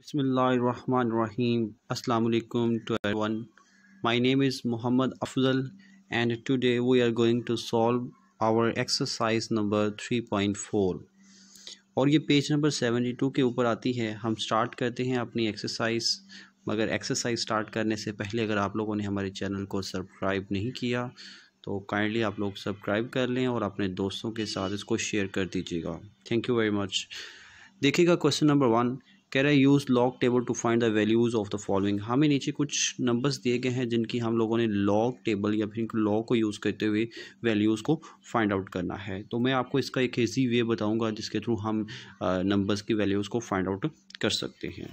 Bismillahirrahmanirrahim. Assalamu alaikum to everyone. My name is Muhammad Afzal and today we are going to solve our exercise number 3.4 और ये page number 72 के ऊपर आती है। हम start करते हैं अपनी एक्सरसाइज, मगर एक्सरसाइज स्टार्ट करने से पहले अगर आप लोगों ने हमारे चैनल को सब्सक्राइब नहीं किया तो काइंडली आप लोग सब्सक्राइब कर लें और अपने दोस्तों के साथ इसको शेयर कर दीजिएगा। Thank you very much. देखिएगा क्वेश्चन नंबर 1, कह रहा है use log table to find the values of the following. हमें नीचे कुछ नंबर्स दिए गए हैं जिनकी हम लोगों ने लॉग टेबल या फिर लॉग को यूज़ करते हुए वैल्यूज़ को फाइंड आउट करना है। तो मैं आपको इसका एक ईजी वे बताऊंगा जिसके थ्रू हम नंबर्स की वैल्यूज़ को फाइंड आउट कर सकते हैं।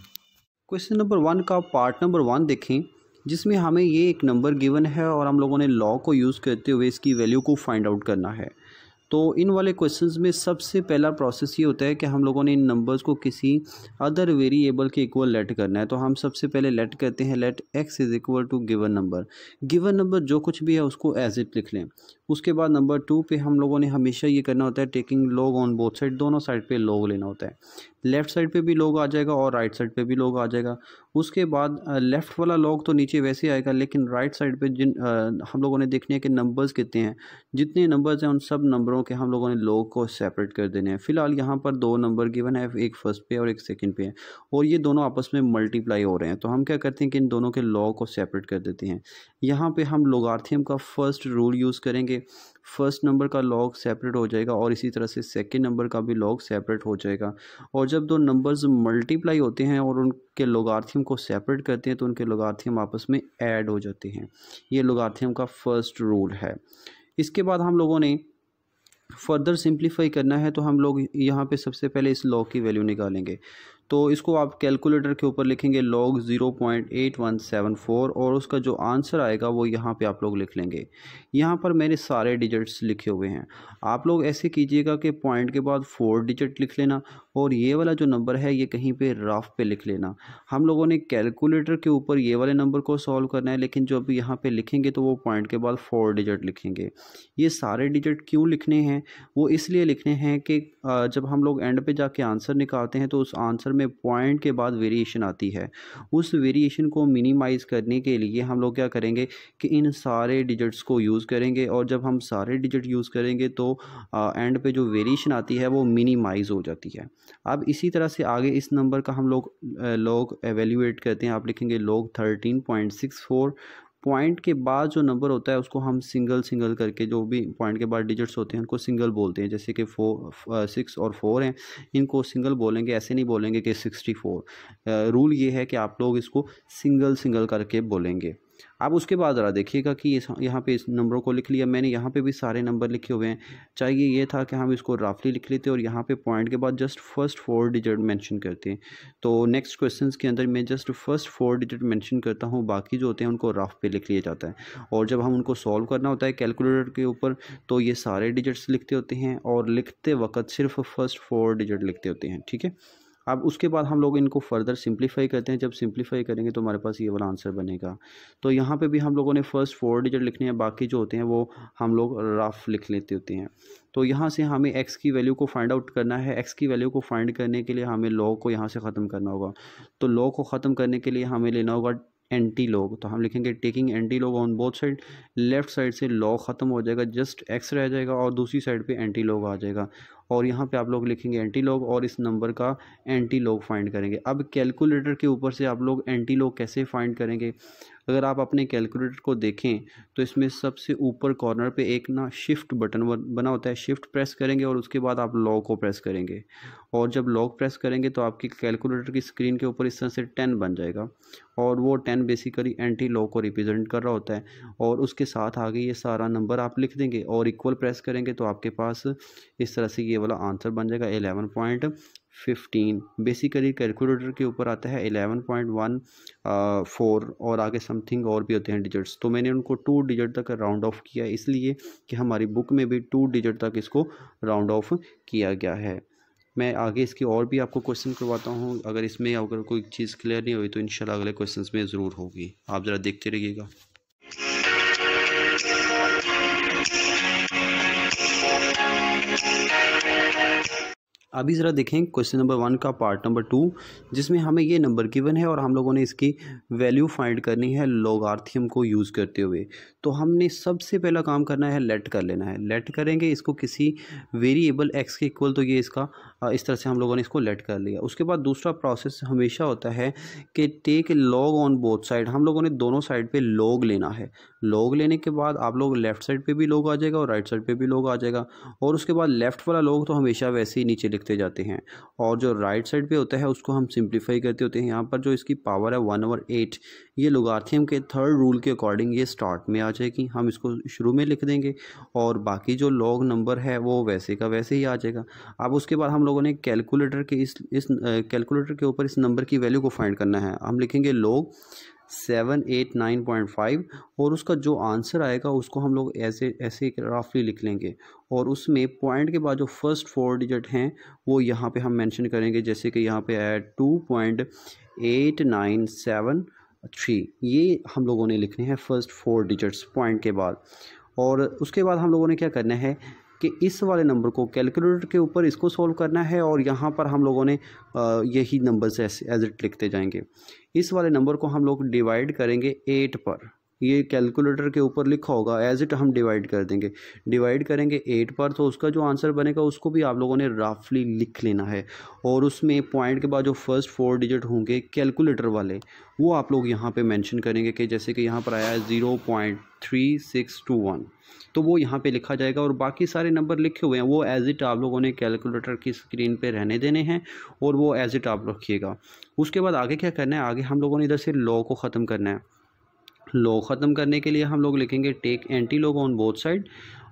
क्वेश्चन नंबर 1 का पार्ट नंबर 1 देखें, जिसमें हमें ये एक नंबर गिवन है और हम लोगों ने लॉग को यूज़ करते हुए इसकी वैल्यू को फाइंड आउट करना है। तो इन वाले क्वेश्चंस में सबसे पहला प्रोसेस ये होता है कि हम लोगों ने इन नंबर्स को किसी अदर वेरिएबल के इक्वल लेट करना है। तो हम सबसे पहले लेट करते हैं let x is equal to given number. Given number जो कुछ भी है उसको एज इट लिख लें। उसके बाद नंबर 2 पे हम लोगों ने हमेशा ये करना होता है taking log on both side, दोनों साइड पे लॉग लेना होता है। लेफ़्ट साइड पे भी लॉग आ जाएगा और राइट साइड पे भी लॉग आ जाएगा। उसके बाद लेफ़्ट वाला लॉग तो नीचे वैसे आएगा, लेकिन राइट साइड पे जिन हम लोगों ने देखने हैं कि नंबर्स कितने हैं, जितने नंबर्स हैं उन सब नंबरों के हम लोगों ने लॉग को सेपरेट कर देने हैं। फिलहाल यहाँ पर 2 नंबर गिवन है, एक फर्स्ट पे और एक सेकंड पे है और ये दोनों आपस में मल्टीप्लाई हो रहे हैं। तो हम क्या करते हैं कि इन दोनों के लॉग को सेपरेट कर देते हैं। यहाँ पे हम लोगारिथम का फर्स्ट रूल यूज़ करेंगे। फर्स्ट नंबर का लॉग सेपरेट हो जाएगा और इसी तरह से सेकंड नंबर का भी लॉग सेपरेट हो जाएगा। और जब दो नंबर्स मल्टीप्लाई होते हैं और उनके लोगारिथम को सेपरेट करते हैं तो उनके लोगारिथम आपस में ऐड हो जाते हैं। ये लोगारिथम का फर्स्ट रूल है। इसके बाद हम लोगों ने फर्दर सिंप्लीफाई करना है, तो हम लोग यहाँ पे सबसे पहले इस लॉग की वैल्यू निकालेंगे। तो इसको आप कैलकुलेटर के ऊपर लिखेंगे लॉग 0.8174 और उसका जो आंसर आएगा वो यहाँ पे आप लोग लिख लेंगे। यहाँ पर मैंने सारे डिजिट्स लिखे हुए हैं। आप लोग ऐसे कीजिएगा कि पॉइंट के बाद 4 डिजिट लिख लेना और ये वाला जो नंबर है ये कहीं पे रफ पे लिख लेना। हम लोगों ने कैलकुलेटर के ऊपर ये वाले नंबर को सॉल्व करना है, लेकिन जो अभी यहाँ पे लिखेंगे तो वो पॉइंट के बाद 4 डिजिट लिखेंगे। ये सारे डिजिट क्यों लिखने हैं? वो इसलिए लिखने हैं कि जब हम लोग एंड पे जाके आंसर निकालते हैं तो उस आंसर में पॉइंट के बाद वेरिएशन आती है। उस वेरिएशन को मिनिमाइज़ करने के लिए हम लोग क्या करेंगे कि इन सारे डिजिट्स को यूज़ करेंगे और जब हम सारे डिजिट यूज़ करेंगे तो एंड पे जो वेरिएशन आती है वो मिनिमाइज़ हो जाती है। अब इसी तरह से आगे इस नंबर का हम लोग लॉग एवेल्यूएट करते हैं। आप लिखेंगे लॉग 13.64। पॉइंट के बाद जो नंबर होता है उसको हम सिंगल करके, जो भी पॉइंट के बाद डिजिट्स होते हैं उनको सिंगल बोलते हैं। जैसे कि 6 और 4 हैं, इनको सिंगल बोलेंगे, ऐसे नहीं बोलेंगे कि 64। रूल ये है कि आप लोग इसको सिंगल करके बोलेंगे। अब उसके बाद ज़रा देखिएगा कि यहाँ पे इस नंबरों को लिख लिया मैंने। यहाँ पे भी सारे नंबर लिखे हुए हैं। चाहिए ये था कि हम इसको रफली लिख लेते और यहाँ पे पॉइंट के बाद जस्ट फर्स्ट 4 डिजिट मेंशन करते हैं। तो नेक्स्ट क्वेश्चंस के अंदर मैं जस्ट फर्स्ट 4 डिजिट मेंशन करता हूँ, बाकी जो होते हैं उनको रफ पे लिख लिया जाता है। और जब हम उनको सॉल्व करना होता है कैलकुलेटर के ऊपर तो ये सारे डिजिट्स लिखते होते हैं और लिखते वक्त सिर्फ फर्स्ट 4 डिजिट लिखते होते हैं। ठीक है। अब उसके बाद हम लोग इनको फर्दर सिंप्लीफाई करते हैं। जब सिंप्लीफाई करेंगे तो हमारे पास ये वाला आंसर बनेगा। तो यहाँ पे भी हम लोगों ने फर्स्ट 4 डिजिट लिखने हैं, बाकी जो होते हैं वो हम लोग रफ लिख लेते होते हैं। तो यहाँ से हमें x की वैल्यू को फाइंड आउट करना है। x की वैल्यू को फाइंड करने के लिए हमें लॉग को यहाँ से ख़त्म करना होगा। तो लॉग को ख़त्म करने के लिए हमें लेना होगा एंटी लॉग। तो हम लिखेंगे taking anti log on both side. Left side से लॉग ख़त्म हो जाएगा, जस्ट x रह जाएगा और दूसरी साइड पे एंटी लॉग आ जाएगा। और यहाँ पे आप लोग लिखेंगे एंटी लॉग और इस नंबर का एंटी लॉग फाइंड करेंगे। अब कैलकुलेटर के ऊपर से आप लोग एंटी लॉग कैसे फाइंड करेंगे? अगर आप अपने कैलकुलेटर को देखें तो इसमें सबसे ऊपर कॉर्नर पे एक ना शिफ्ट बटन बना होता है। शिफ्ट प्रेस करेंगे और उसके बाद आप लॉग को प्रेस करेंगे और जब लॉग प्रेस करेंगे तो आपकी कैलकुलेटर की स्क्रीन के ऊपर इस तरह से 10 बन जाएगा और वो 10 बेसिकली एंटी लॉग को रिप्रेजेंट कर रहा होता है। और उसके साथ आगे ये सारा नंबर आप लिख देंगे और इक्वल प्रेस करेंगे तो आपके पास इस तरह से ये वाला आंसर बन जाएगा 11.15। बेसिकली कैलकुलेटर के ऊपर आता है 11.14 और आगे समथिंग और भी होते हैं डिजिट्स। तो मैंने उनको 2 डिजिट तक राउंड ऑफ किया, इसलिए कि हमारी बुक में भी 2 डिजिट तक इसको राउंड ऑफ किया गया है। मैं आगे इसकी और भी आपको क्वेश्चन करवाता हूँ। अगर इसमें अगर कोई चीज़ क्लियर नहीं हुई तो इंशाल्लाह अगले क्वेश्चंस में ज़रूर होगी। आप ज़रा देखते रहिएगा। अभी ज़रा देखें क्वेश्चन नंबर 1 का पार्ट नंबर 2, जिसमें हमें ये नंबर गिवन है और हम लोगों ने इसकी वैल्यू फाइंड करनी है लॉगरिथम को यूज़ करते हुए। तो हमने सबसे पहला काम करना है, लेट कर लेना है। लेट करेंगे इसको किसी वेरिएबल x के इक्वल, तो ये इसका इस तरह से हम लोगों ने इसको लेट कर लिया। उसके बाद दूसरा प्रोसेस हमेशा होता है कि take log on both side. हम लोगों ने दोनों साइड पे लॉग लेना है। लॉग लेने के बाद आप लोग लेफ़्ट साइड पे भी लॉग आ जाएगा और राइट साइड पे भी लॉग आ जाएगा, और उसके बाद लेफ़्ट वाला लॉग तो हमेशा वैसे ही नीचे लिखते जाते हैं, और जो राइट साइड पे होता है उसको हम सिंप्लीफाई करते होते हैं। यहाँ पर जो इसकी पावर है 1/8, ये लॉगरिथम के थर्ड रूल के अकॉर्डिंग ये स्टार्ट में आ जाएगी, हम इसको शुरू में लिख देंगे, और बाकी जो लॉग नंबर है वो वैसे का वैसे ही आ जाएगा। अब उसके बाद हम लोगों ने कैलकुलेटर के इस कैलकुलेटर के ऊपर इस नंबर की वैल्यू को फाइंड करना है। हम लिखेंगे लॉग 789.5, और उसका जो आंसर आएगा उसको हम लोग ऐसे ऐसे रफली लिख लेंगे, और उसमें पॉइंट के बाद जो फर्स्ट 4 डिजिट हैं वो यहाँ पे हम मेंशन करेंगे, जैसे कि यहाँ पे है 2.8973, ये हम लोगों ने लिखने हैं फर्स्ट 4 डिजिट्स पॉइंट के बाद। और उसके बाद हम लोगों ने क्या करना है कि इस वाले नंबर को कैलकुलेटर के ऊपर इसको सॉल्व करना है, और यहाँ पर हम लोगों ने यही नंबर्स एज इट लिखते जाएंगे। इस वाले नंबर को हम लोग डिवाइड करेंगे 8 पर, ये कैलकुलेटर के ऊपर लिखा होगा, एज इट हम डिवाइड कर देंगे। डिवाइड करेंगे 8 पर, तो उसका जो आंसर बनेगा उसको भी आप लोगों ने रफली लिख लेना है, और उसमें पॉइंट के बाद जो फर्स्ट 4 डिजिट होंगे कैलकुलेटर वाले वो आप लोग यहाँ पे मेंशन करेंगे, कि जैसे कि यहाँ पर आया है 0.3621, तो वो यहाँ पे लिखा जाएगा, और बाकी सारे नंबर लिखे हुए हैं वो एज इट आप लोगों ने कैलकुलेटर की स्क्रीन पे रहने देने हैं, और वो एज इट आप रखिएगा। उसके बाद आगे क्या करना है, आगे हम लोगों ने इधर से लॉ को ख़त्म करना है। लॉ ख़त्म करने के लिए हम लोग लिखेंगे take anti log on both side,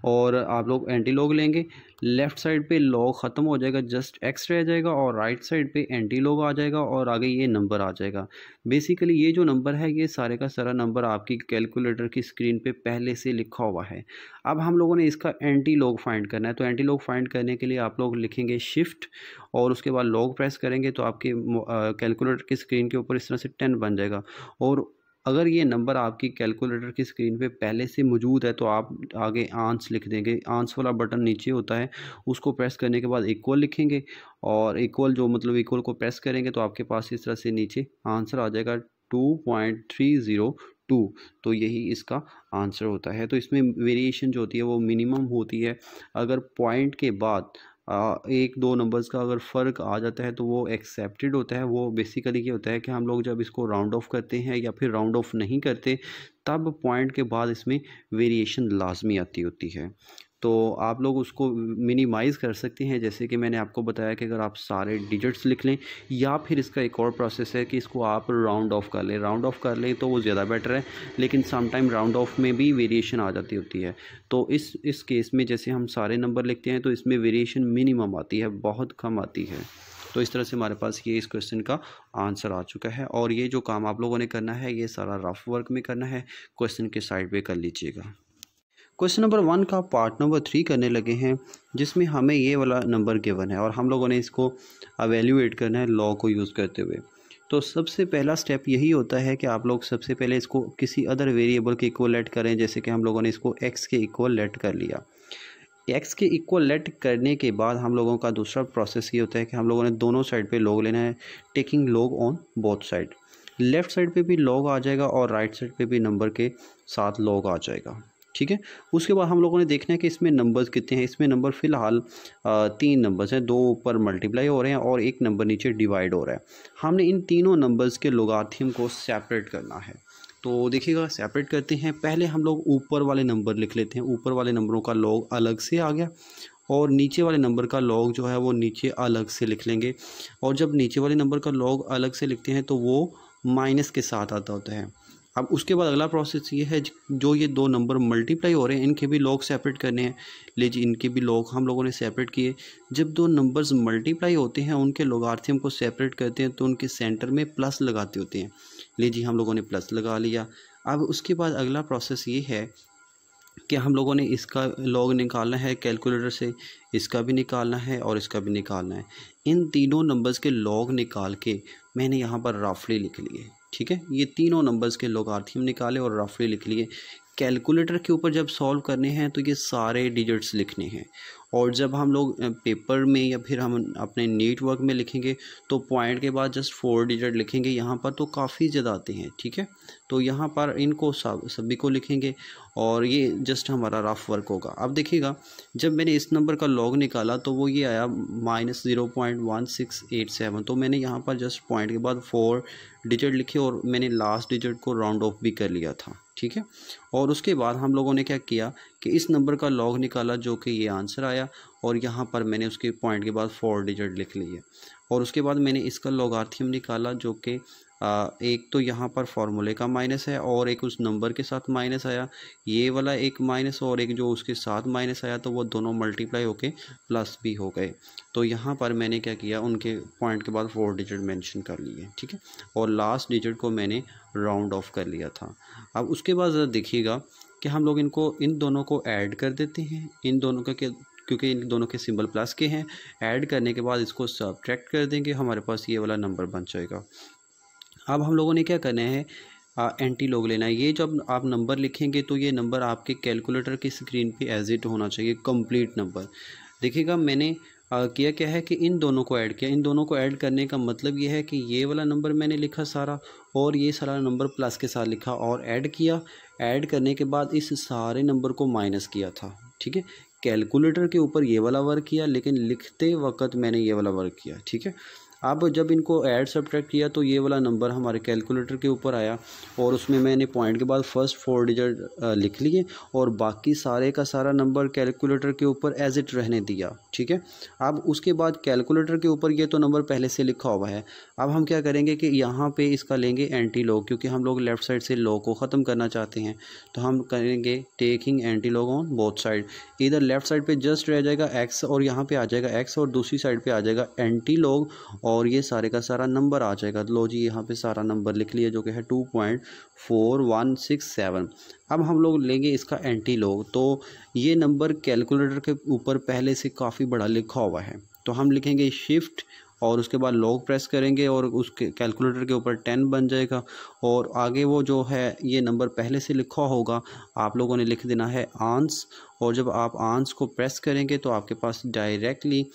और आप लोग एंटी लॉग लेंगे। लेफ़्ट साइड पे लॉग ख़त्म हो जाएगा, जस्ट एक्स रह जाएगा, और राइट साइड पे एंटी लॉग आ जाएगा, और आगे ये नंबर आ जाएगा। बेसिकली ये जो नंबर है ये सारे का सारा नंबर आपकी कैलकुलेटर की स्क्रीन पे पहले से लिखा हुआ है। अब हम लोगों ने इसका एंटी लॉग फाइंड करना है, तो एंटी लॉग फाइंड करने के लिए आप लोग लिखेंगे शिफ्ट, और उसके बाद लॉग प्रेस करेंगे तो आपके कैलकुलेटर की स्क्रीन के ऊपर इस तरह से 10 बन जाएगा। और अगर ये नंबर आपकी कैलकुलेटर की स्क्रीन पे पहले से मौजूद है तो आप आगे आंस लिख देंगे। आंस वाला बटन नीचे होता है, उसको प्रेस करने के बाद इक्वल लिखेंगे, और इक्वल जो मतलब इक्वल को प्रेस करेंगे तो आपके पास इस तरह से नीचे आंसर आ जाएगा 2.302। तो यही इसका आंसर होता है। तो इसमें वेरिएशन जो होती है वो मिनिमम होती है। अगर पॉइंट के बाद 1-2 नंबर्स का अगर फ़र्क आ जाता है तो वो एक्सेप्टेड होता है। वो बेसिकली ये होता है कि हम लोग जब इसको राउंड ऑफ करते हैं या फिर राउंड ऑफ नहीं करते तब पॉइंट के बाद इसमें वेरिएशन लाजमी आती होती है। तो आप लोग उसको मिनिमाइज़ कर सकते हैं, जैसे कि मैंने आपको बताया कि अगर आप सारे डिजिट्स लिख लें, या फिर इसका एक और प्रोसेस है कि इसको आप राउंड ऑफ कर लें। राउंड ऑफ कर लें तो वो ज़्यादा बेटर है, लेकिन सम टाइम राउंड ऑफ में भी वेरिएशन आ जाती होती है। तो इस केस में जैसे हम सारे नंबर लिखते हैं तो इसमें वेरिएशन मिनिमम आती है, बहुत कम आती है। तो इस तरह से हमारे पास ये इस क्वेश्चन का आंसर आ चुका है। और ये जो काम आप लोगों ने करना है ये सारा रफ वर्क में करना है, क्वेश्चन के साइड पे कर लीजिएगा। क्वेश्चन नंबर 1 का पार्ट नंबर 3 करने लगे हैं, जिसमें हमें ये वाला नंबर गिवन है और हम लोगों ने इसको एवेल्यूएट करना है लॉ को यूज़ करते हुए। तो सबसे पहला स्टेप यही होता है कि आप लोग सबसे पहले इसको किसी अदर वेरिएबल के इक्वल लेट करें। जैसे कि हम लोगों ने इसको x के इक्वल लेट कर लिया। x के इक्वल लेट करने के बाद हम लोगों का दूसरा प्रोसेस ये होता है कि हम लोगों ने दोनों साइड पे लॉग लेना है, taking log on both side. Left side पे भी लॉग आ जाएगा और राइट साइड पे भी नंबर के साथ लॉग आ जाएगा। ठीक है। उसके बाद हम लोगों ने देखना है कि इसमें नंबर्स कितने हैं। इसमें नंबर फ़िलहाल 3 नंबर्स हैं, 2 ऊपर मल्टीप्लाई हो रहे हैं और 1 नंबर नीचे डिवाइड हो रहा है। हमने इन तीनों नंबर्स के लॉगरिथम को सेपरेट करना है। तो देखिएगा सेपरेट करते हैं। पहले हम लोग ऊपर वाले नंबर लिख लेते हैं। ऊपर वाले नंबरों का लॉग अलग से आ गया और नीचे वाले नंबर का लॉग जो है वो नीचे अलग से लिख लेंगे। और जब नीचे वाले नंबर का लॉग अलग से लिखते हैं तो वो माइनस के साथ आता होता है। अब उसके बाद अगला प्रोसेस ये है, जो ये 2 नंबर मल्टीप्लाई हो रहे हैं इनके भी लॉग सेपरेट करने हैं। लीजिए इनके भी लॉग हम लोगों ने सेपरेट किए। जब 2 नंबर्स मल्टीप्लाई होते हैं उनके लॉगरिथम को सेपरेट करते हैं तो उनके सेंटर में प्लस लगाते होते हैं। लीजिए हम लोगों ने प्लस लगा लिया। अब उसके बाद अगला प्रोसेस ये है कि हम लोगों ने इसका लॉग निकालना है कैलकुलेटर से, इसका भी निकालना है और इसका भी निकालना है। इन तीनों नंबर्स के लॉग निकाल के मैंने यहाँ पर रफली लिख लिए। ठीक है, ये तीनों नंबर्स के लॉगरिथम निकाले और रफली लिख लिए। कैलकुलेटर के ऊपर जब सॉल्व करने हैं तो ये सारे डिजिट्स लिखने हैं और जब हम लोग पेपर में या फिर हम अपने नीट वर्क में लिखेंगे तो पॉइंट के बाद जस्ट 4 डिजिट लिखेंगे यहाँ पर, तो काफ़ी ज़्यादा आते हैं। ठीक है, तो यहाँ पर इनको सभी को लिखेंगे और ये जस्ट हमारा रफ वर्क होगा। अब देखिएगा, जब मैंने इस नंबर का लॉग निकाला तो वो ये आया -0.1687। तो मैंने यहाँ पर जस्ट पॉइंट के बाद 4 डिजिट लिखे और मैंने लास्ट डिजिट को राउंड ऑफ भी कर लिया था। ठीक है, और उसके बाद हम लोगों ने क्या किया कि इस नंबर का लॉग निकाला जो कि ये आंसर आया, और यहाँ पर मैंने उसके पॉइंट के बाद 4 डिजिट लिख लिए। और उसके बाद मैंने इसका लॉगारिथम निकाला जो कि एक तो यहाँ पर फॉर्मूले का माइनस है और एक उस नंबर के साथ माइनस आया, ये वाला एक माइनस और एक जो उसके साथ माइनस आया, तो वो दोनों मल्टीप्लाई होके प्लस भी हो गए। तो यहाँ पर मैंने क्या किया, उनके पॉइंट के बाद 4 डिजिट मेंशन कर लिए। ठीक है, और लास्ट डिजिट को मैंने राउंड ऑफ कर लिया था। अब उसके बाद ज़रा देखिएगा कि हम लोग इन दोनों को ऐड कर देते हैं, इन दोनों का क्योंकि इन दोनों के सिंबल प्लस के हैं। ऐड करने के बाद इसको सब्ट्रैक्ट कर देंगे, हमारे पास ये वाला नंबर बन जाएगा। अब हम लोगों ने क्या करना है, एंटी लॉग लेना है। ये जब आप नंबर लिखेंगे तो ये नंबर आपके कैलकुलेटर की स्क्रीन पे एज इट होना चाहिए, कंप्लीट नंबर। देखिएगा, मैंने किया क्या है कि इन दोनों को ऐड किया। इन दोनों को ऐड करने का मतलब ये है कि ये वाला नंबर मैंने लिखा सारा और ये सारा नंबर प्लस के साथ लिखा और ऐड किया। ऐड करने के बाद इस सारे नंबर को माइनस किया था। ठीक है, कैलकुलेटर के ऊपर ये वाला वर्क किया, लेकिन लिखते वक्त मैंने ये वाला वर्क किया। ठीक है, अब जब इनको ऐड सब्ट्रैक्ट किया तो ये वाला नंबर हमारे कैलकुलेटर के ऊपर आया और उसमें मैंने पॉइंट के बाद फर्स्ट 4 डिजिट लिख लिए और बाकी सारे का सारा नंबर कैलकुलेटर के ऊपर एज इट रहने दिया। ठीक है, अब उसके बाद कैलकुलेटर के ऊपर ये तो नंबर पहले से लिखा हुआ है। अब हम क्या करेंगे कि यहाँ पे इसका लेंगे एंटी लॉग, क्योंकि हम लोग लेफ़्ट साइड से लॉग को ख़त्म करना चाहते हैं। तो हम करेंगे taking anti log on both side. इधर लेफ़्ट साइड पे जस्ट रह जाएगा एक्स और यहाँ पे आ जाएगा एक्स और दूसरी साइड पे आ जाएगा एंटी लॉग और ये सारे का सारा नंबर आ जाएगा। लो जी, यहाँ पे सारा नंबर लिख लिया जो कि है 2.4167। अब हम लोग लेंगे इसका एंटी लॉग। तो ये नंबर कैलकुलेटर के ऊपर पहले से काफ़ी बड़ा लिखा हुआ है, तो हम लिखेंगे शिफ्ट और उसके बाद लॉग प्रेस करेंगे और उसके कैलकुलेटर के ऊपर 10 बन जाएगा और आगे वो जो है ये नंबर पहले से लिखा होगा, आप लोगों ने लिख देना है आंस। और जब आप आंस को प्रेस करेंगे तो आपके पास डायरेक्टली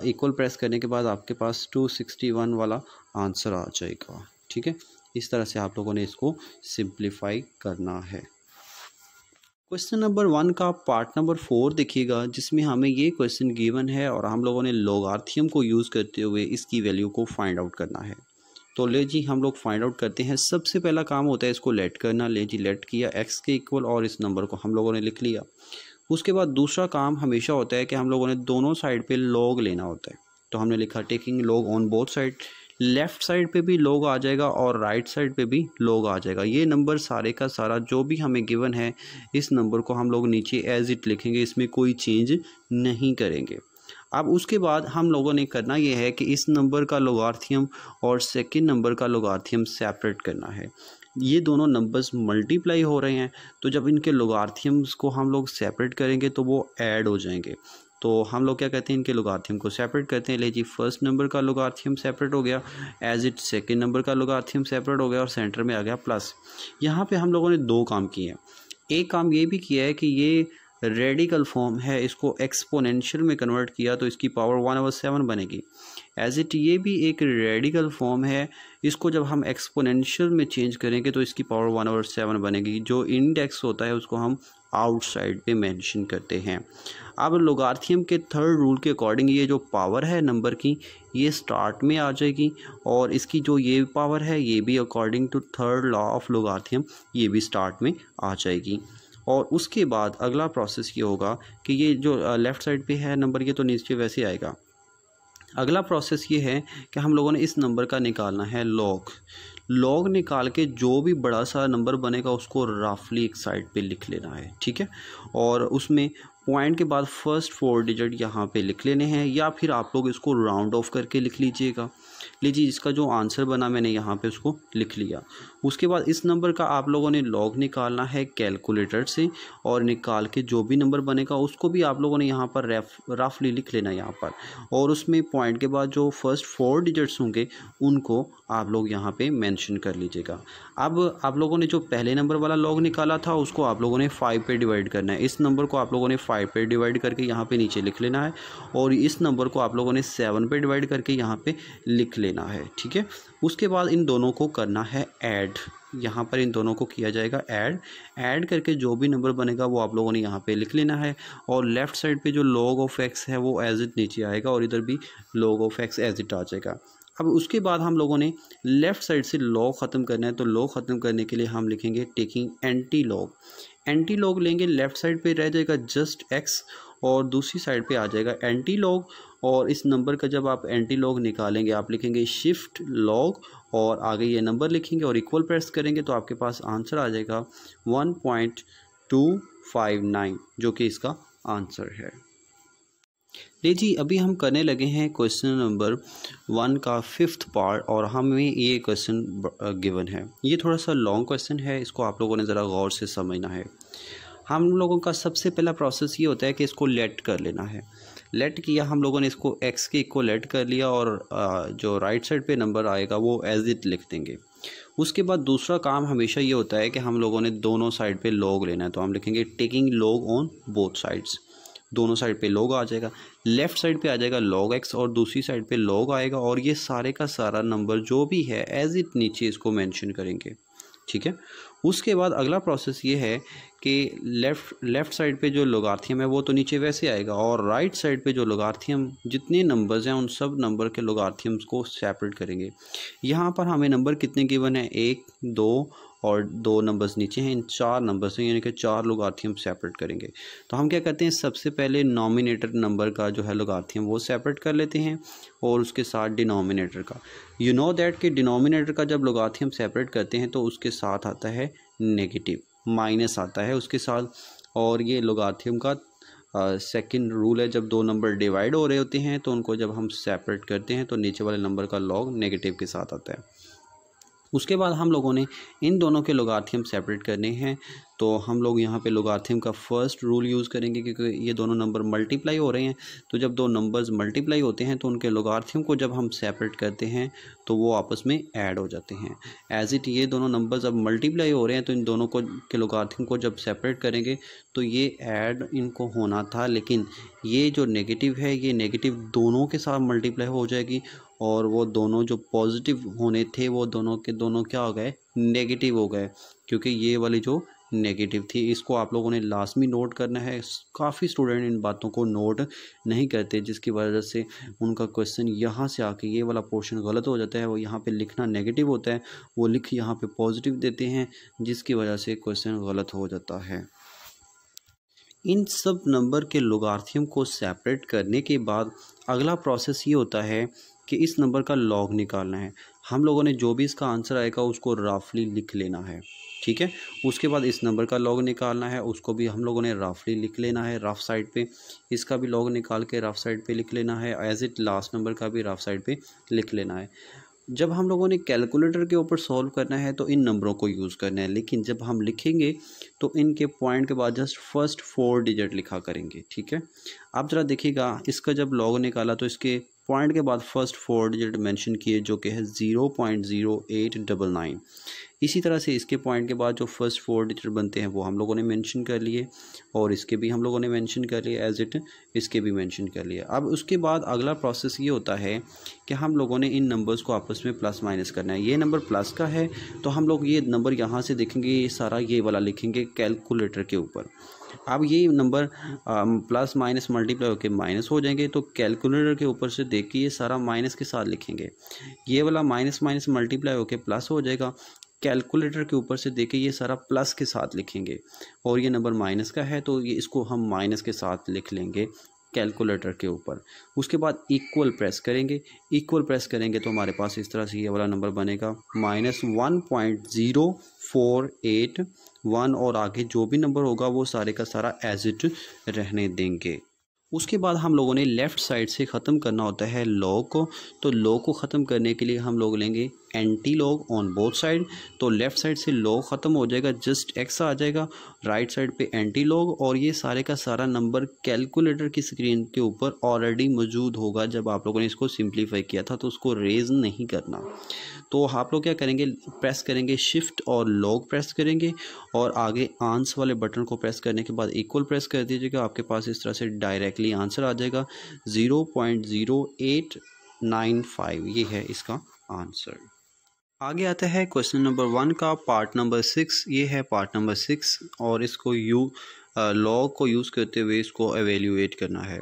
इक्वल प्रेस करने के बाद आपके पास 261 वाला आंसर आ जाएगा। ठीक है, इस तरह से आप लोगों ने इसको सिंप्लीफाई करना है। क्वेश्चन नंबर 1 का पार्ट नंबर 4 देखिएगा, जिसमें हमें ये क्वेश्चन गिवन है और हम लोगों ने लॉगारिथम को यूज़ करते हुए इसकी वैल्यू को फाइंड आउट करना है। तो ले जी, हम लोग फाइंड आउट करते हैं। सबसे पहला काम होता है इसको लेट करना। ले जी, लेट किया x के इक्वल और इस नंबर को हम लोगों ने लिख लिया। उसके बाद दूसरा काम हमेशा होता है कि हम लोगों ने दोनों साइड पे लॉग लेना होता है। तो हमने लिखा taking log on both side. Left side पे भी लॉग आ जाएगा और राइट साइड पे भी लॉग आ जाएगा। ये नंबर सारे का सारा जो भी हमें गिवन है, इस नंबर को हम लोग नीचे एज इट लिखेंगे, इसमें कोई चेंज नहीं करेंगे। अब उसके बाद हम लोगों ने करना ये है कि इस नंबर का लॉगारिथम और सेकंड नंबर का लॉगारिथम सेपरेट करना है। ये दोनों नंबर्स मल्टीप्लाई हो रहे हैं, तो जब इनके लॉगारिथम्स को हम लोग सेपरेट करेंगे तो वो ऐड हो जाएंगे। तो हम लोग क्या कहते हैं, इनके लॉगारिथम को सेपरेट करते हैं। ले जी, फर्स्ट नंबर का लॉगारिथम सेपरेट हो गया, एज इट सेकंड नंबर का लॉगारिथम सेपरेट हो गया और सेंटर में आ गया प्लस। यहाँ पे हम लोगों ने 2 काम किए हैं। एक काम ये भी किया है कि ये रेडिकल फॉर्म है, इसको एक्सपोनेंशियल में कन्वर्ट किया तो इसकी पावर 1/7 बनेगी। एज इट ये भी एक रेडिकल फॉर्म है, इसको जब हम एक्सपोनेंशियल में चेंज करेंगे तो इसकी पावर 1/7 बनेगी। जो इंडेक्स होता है उसको हम आउटसाइड पे मेंशन करते हैं। अब लॉगारिथम के थर्ड रूल के अकॉर्डिंग ये जो पावर है नंबर की, ये स्टार्ट में आ जाएगी और इसकी जो ये पावर है ये भी according to third law of logarithm ये भी स्टार्ट में आ जाएगी। और उसके बाद अगला प्रोसेस ये होगा कि ये जो लेफ़्ट साइड पे है नंबर, ये तो नीचे वैसे आएगा। अगला प्रोसेस ये है कि हम लोगों ने इस नंबर का निकालना है लॉग। लॉग निकाल के जो भी बड़ा सा नंबर बनेगा उसको रफली एक साइड पे लिख लेना है। ठीक है, और उसमें पॉइंट के बाद फर्स्ट 4 डिजिट यहाँ पे लिख लेने हैं, या फिर आप लोग इसको राउंड ऑफ करके लिख लीजिएगा। लीजिए इसका जो आंसर बना मैंने यहाँ पे उसको लिख लिया। उसके बाद इस नंबर का आप लोगों ने लॉग निकालना है कैलकुलेटर से, और निकाल के जो भी नंबर बनेगा उसको भी आप लोगों ने यहाँ पर रफली लिख लेना यहाँ पर, और उसमें पॉइंट के बाद जो फर्स्ट 4 डिजिट्स होंगे उनको आप लोग यहाँ पे मेंशन कर लीजिएगा। अब आप लोगों ने जो पहले नंबर वाला लॉग निकाला था उसको आप लोगों ने 5 पे डिवाइड करना है। इस नंबर को आप लोगों ने 5 पे डिवाइड करके यहाँ पे नीचे लिख लेना है, और इस नंबर को आप लोगों ने 7 पे डिवाइड करके यहाँ पे लिख लेना है, ठीक है। उसके बाद इन दोनों को करना है ऐड, यहाँ पर इन दोनों को किया जाएगा ऐड करके जो भी नंबर बनेगा वो आप लोगों ने यहाँ पे लिख लेना है, और लेफ़्ट साइड पे जो log ऑफ x है वो एज इट नीचे आएगा, और इधर भी log of x as it आ जाएगा। अब उसके बाद हम लोगों ने लेफ़्ट साइड से log ख़त्म करना है, तो log ख़त्म करने के लिए हम लिखेंगे टेकिंग एंटी लॉग लेंगे। लेफ़्ट साइड पे रह जाएगा जस्ट x, और दूसरी साइड पे आ जाएगा एंटी लॉग, और इस नंबर का जब आप एंटी लॉग निकालेंगे आप लिखेंगे शिफ्ट लॉग, और आगे ये नंबर लिखेंगे और इक्वल प्रेस करेंगे तो आपके पास आंसर आ जाएगा 1.259, जो कि इसका आंसर है। लीजिए अभी हम करने लगे हैं क्वेश्चन नंबर 1 का 5th पार्ट, और हमें ये क्वेश्चन गिवन है। ये थोड़ा सा लॉन्ग क्वेश्चन है, इसको आप लोगों ने ज़रा गौर से समझना है। हम लोगों का सबसे पहला प्रोसेस ये होता है कि इसको लेट कर लेना है। लेट किया हम लोगों ने, इसको x के इक्वल लेट कर लिया, और जो राइट साइड पे नंबर आएगा वो एज इट लिख देंगे। उसके बाद दूसरा काम हमेशा ये होता है कि हम लोगों ने दोनों साइड पे लॉग लेना है, तो हम लिखेंगे taking log on both sides. दोनों साइड पे लॉग आ जाएगा, लेफ़्ट साइड पे आ जाएगा log x और दूसरी साइड पे log आएगा, और ये सारे का सारा नंबर जो भी है एज इट नीचे इसको मेंशन करेंगे, ठीक है। उसके बाद अगला प्रोसेस ये है कि लेफ़्ट साइड पे जो लोगार्थियम है वो तो नीचे वैसे आएगा, और राइट साइड पे जो लोगार्थियम जितने नंबर्स हैं उन सब नंबर के लोगार्थियम्स को सेपरेट करेंगे। यहाँ पर हमें नंबर कितने गिवन है, 1, 2 और 2 नंबर्स नीचे हैं, इन 4 नंबर्स हैं, यानी कि 4 लोगार्थियम सेपरेट करेंगे। तो हम क्या करते हैं, सबसे पहले नॉमिनेटर नंबर का जो है लोगार्थियम वो सेपरेट कर लेते हैं, और उसके साथ डिनोमिनेटर का। यू नो दैट कि डिनोमिनेटर का जब लोगार्थियम सेपरेट करते हैं तो उसके साथ आता है नेगेटिव, माइनस आता है उसके साथ, और ये लोगार्थियम का सेकंड रूल है। जब दो नंबर डिवाइड हो रहे होते हैं तो उनको जब हम सेपरेट करते हैं तो नीचे वाले नंबर का लॉग नेगेटिव के साथ आता है। उसके बाद हम लोगों ने इन दोनों के लोगार्थियम सेपरेट करने हैं, तो हम लोग यहाँ पे लोगार्थियम का फर्स्ट रूल यूज़ करेंगे, क्योंकि ये दोनों नंबर मल्टीप्लाई हो रहे हैं। तो जब दो नंबर्स मल्टीप्लाई होते हैं तो उनके लोगार्थियम को जब हम सेपरेट करते हैं तो वो आपस में ऐड हो जाते हैं। एज इट ये दोनों नंबर्स अब मल्टीप्लाई हो रहे हैं तो इन दोनों को के लोगार्थियम को जब सेपरेट करेंगे तो ये ऐड इनको होना था, लेकिन ये जो नेगेटिव है ये नेगेटिव दोनों के साथ मल्टीप्लाई हो जाएगी, और वो दोनों जो पॉजिटिव होने थे वो दोनों के दोनों क्या हो गए, नेगेटिव हो गए, क्योंकि ये वाली जो नेगेटिव थी। इसको आप लोगों ने लाजमी नोट करना है। काफ़ी स्टूडेंट इन बातों को नोट नहीं करते, जिसकी वजह से उनका क्वेश्चन यहाँ से आके ये वाला पोर्शन गलत हो जाता है। वो यहाँ पे लिखना नेगेटिव होता है, वो लिख यहाँ पे पॉजिटिव देते हैं, जिसकी वजह से क्वेश्चन गलत हो जाता है। इन सब नंबर के लोगार्थियम को सेपरेट करने के बाद अगला प्रोसेस ये होता है कि इस नंबर का लॉग निकालना है। हम लोगों ने जो भी इसका आंसर आएगा उसको रफली लिख लेना है, ठीक है। उसके बाद इस नंबर का लॉग निकालना है, उसको भी हम लोगों ने रफली लिख लेना है रफ साइड पे। इसका भी लॉग निकाल के रफ साइड पे लिख लेना है, एज इट लास्ट नंबर का भी रफ साइड पे लिख लेना है। जब हम लोगों ने कैलकुलेटर के ऊपर सॉल्व करना है तो इन नंबरों को यूज़ करना है, लेकिन जब हम लिखेंगे तो इनके पॉइंट के बाद जस्ट फर्स्ट 4 डिजिट लिखा करेंगे, ठीक है। आप ज़रा देखिएगा, इसका जब लॉग निकाला तो इसके पॉइंट के बाद फर्स्ट 4 डिजिट मेंशन किए, जो कि है 0.0899। इसी तरह से इसके पॉइंट के बाद जो फर्स्ट 4 डिजिट बनते हैं वो हम लोगों ने मेंशन कर लिए, और इसके भी हम लोगों ने मेंशन कर लिए, एज इट इसके भी मेंशन कर लिया। अब उसके बाद अगला प्रोसेस ये होता है कि हम लोगों ने इन नंबर्स को आपस में प्लस माइनस करना है। ये नंबर प्लस का है तो हम लोग ये नंबर यहाँ से देखेंगे, ये सारा ये वाला लिखेंगे कैलकुलेटर के ऊपर। अब ये नंबर प्लस माइनस मल्टीप्लाई होकर माइनस हो जाएंगे, तो कैलकुलेटर के ऊपर से देख के ये सारा माइनस के साथ लिखेंगे। ये वाला माइनस माइनस मल्टीप्लाई होकर प्लस हो जाएगा, कैलकुलेटर के ऊपर से देखे ये सारा प्लस के साथ लिखेंगे, और ये नंबर माइनस का है तो ये इसको हम माइनस के साथ लिख लेंगे कैलकुलेटर के ऊपर। उसके बाद इक्वल प्रेस करेंगे, इक्वल प्रेस करेंगे तो हमारे पास इस तरह से ये वाला नंबर बनेगा -1.0481, और आगे जो भी नंबर होगा वो सारे का सारा एज इट रहने देंगे। उसके बाद हम लोगों ने लेफ़्ट साइड से ख़त्म करना होता है लॉग को। तो लॉग को ख़त्म करने के लिए हम लोग लेंगे anti log on both side. तो लेफ़्ट साइड से लॉग ख़त्म हो जाएगा, जस्ट एक्स आ जाएगा, राइट साइड पे एंटी लॉग, और ये सारे का सारा नंबर कैलकुलेटर की स्क्रीन के ऊपर ऑलरेडी मौजूद होगा। जब आप लोगों ने इसको सिंप्लीफाई किया था तो उसको रेज़ नहीं करना। तो आप लोग क्या करेंगे, प्रेस करेंगे शिफ्ट और लॉग प्रेस करेंगे, और आगे आंस वाले बटन को प्रेस करने के बाद इक्वल प्रेस कर दीजिएगा। आपके पास इस तरह से डायरेक्टली आंसर आ जाएगा 0.0895। ये है इसका आंसर। आगे आता है क्वेश्चन नंबर 1 का पार्ट नंबर 6। ये है पार्ट नंबर 6 और इसको लॉग को यूज़ करते हुए इसको एवेल्यूएट करना है।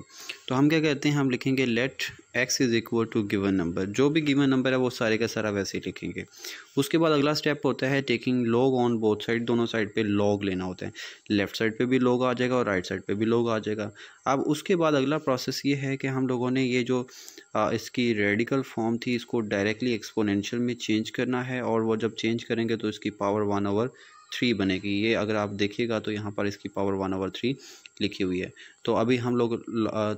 तो हम क्या कहते हैं, हम लिखेंगे let x is equal to given number. जो भी गिवन नंबर है वो सारे का सारा वैसे ही लिखेंगे। उसके बाद अगला स्टेप होता है taking log on both side. दोनों साइड पे लॉग लेना होता है, लेफ़्ट साइड पे भी लॉग आ जाएगा और राइट साइड पे भी लॉग आ जाएगा। अब उसके बाद अगला प्रोसेस ये है कि हम लोगों ने ये जो इसकी रेडिकल फॉर्म थी इसको डायरेक्टली एक्सपोनेंशियल में चेंज करना है, और वो जब चेंज करेंगे तो इसकी पावर 1/3 बनेगी। ये अगर आप देखिएगा तो यहाँ पर इसकी पावर 1/3 लिखी हुई है। तो अभी हम लोग